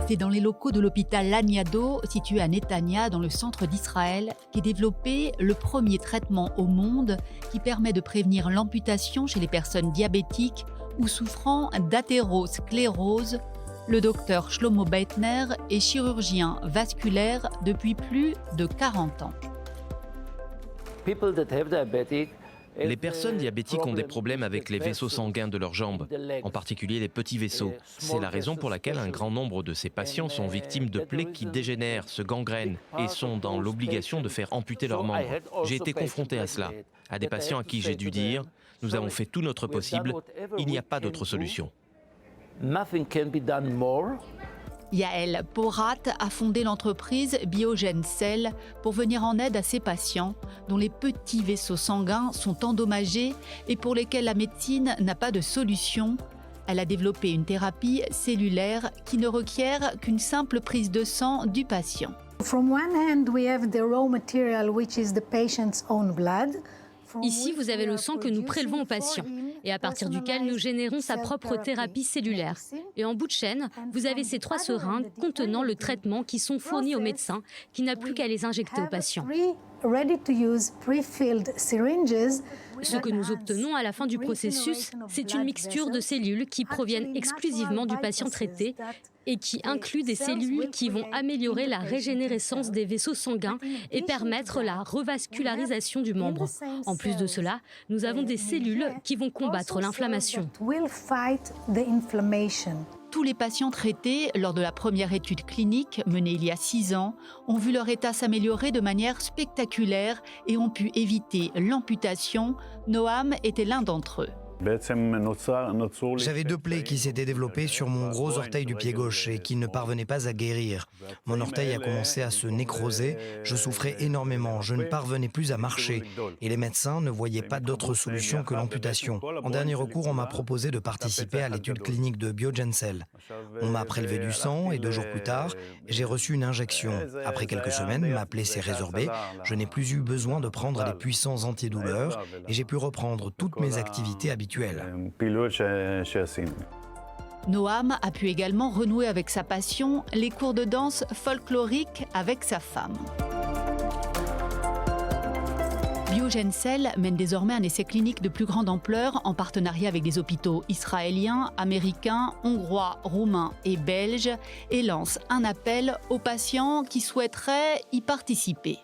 C'est dans les locaux de l'hôpital Laniado, situé à Netanya, dans le centre d'Israël, qu'est développé le premier traitement au monde qui permet de prévenir l'amputation chez les personnes diabétiques ou souffrant d'athérosclérose. Le docteur Shlomo Beitner est chirurgien vasculaire depuis plus de 40 ans. Les personnes diabétiques ont des problèmes avec les vaisseaux sanguins de leurs jambes, en particulier les petits vaisseaux. C'est la raison pour laquelle un grand nombre de ces patients sont victimes de plaies qui dégénèrent, se gangrènent et sont dans l'obligation de faire amputer leurs membres. J'ai été confronté à cela, à des patients à qui j'ai dû dire « Nous avons fait tout notre possible, il n'y a pas d'autre solution ». Yael Porat a fondé l'entreprise BioGencell pour venir en aide à ces patients dont les petits vaisseaux sanguins sont endommagés et pour lesquels la médecine n'a pas de solution. Elle a développé une thérapie cellulaire qui ne requiert qu'une simple prise de sang du patient. From one hand, we have the raw material, which is the patient's own blood. Ici, vous avez le sang que nous prélevons au patient et à partir duquel nous générons sa propre thérapie cellulaire. Et en bout de chaîne, vous avez ces 3 seringues contenant le traitement qui sont fournis au médecin qui n'a plus qu'à les injecter au patient. Ce que nous obtenons à la fin du processus, c'est une mixture de cellules qui proviennent exclusivement du patient traité et qui inclut des cellules qui vont améliorer la régénérescence des vaisseaux sanguins et permettre la revascularisation du membre. En plus de cela, nous avons des cellules qui vont combattre l'inflammation. Tous les patients traités lors de la première étude clinique menée il y a 6 ans ont vu leur état s'améliorer de manière spectaculaire et ont pu éviter l'amputation. Noam était l'un d'entre eux. J'avais 2 plaies qui s'étaient développées sur mon gros orteil du pied gauche et qui ne parvenaient pas à guérir. Mon orteil a commencé à se nécroser, je souffrais énormément, je ne parvenais plus à marcher et les médecins ne voyaient pas d'autre solution que l'amputation. En dernier recours, on m'a proposé de participer à l'étude clinique de BioGencell. On m'a prélevé du sang et 2 jours plus tard, j'ai reçu une injection. Après quelques semaines, ma plaie s'est résorbée, je n'ai plus eu besoin de prendre des puissants antidouleurs et j'ai pu reprendre toutes mes activités habituelles. Noam a pu également renouer avec sa passion, les cours de danse folklorique avec sa femme. BioGencell mène désormais un essai clinique de plus grande ampleur en partenariat avec des hôpitaux israéliens, américains, hongrois, roumains et belges et lance un appel aux patients qui souhaiteraient y participer.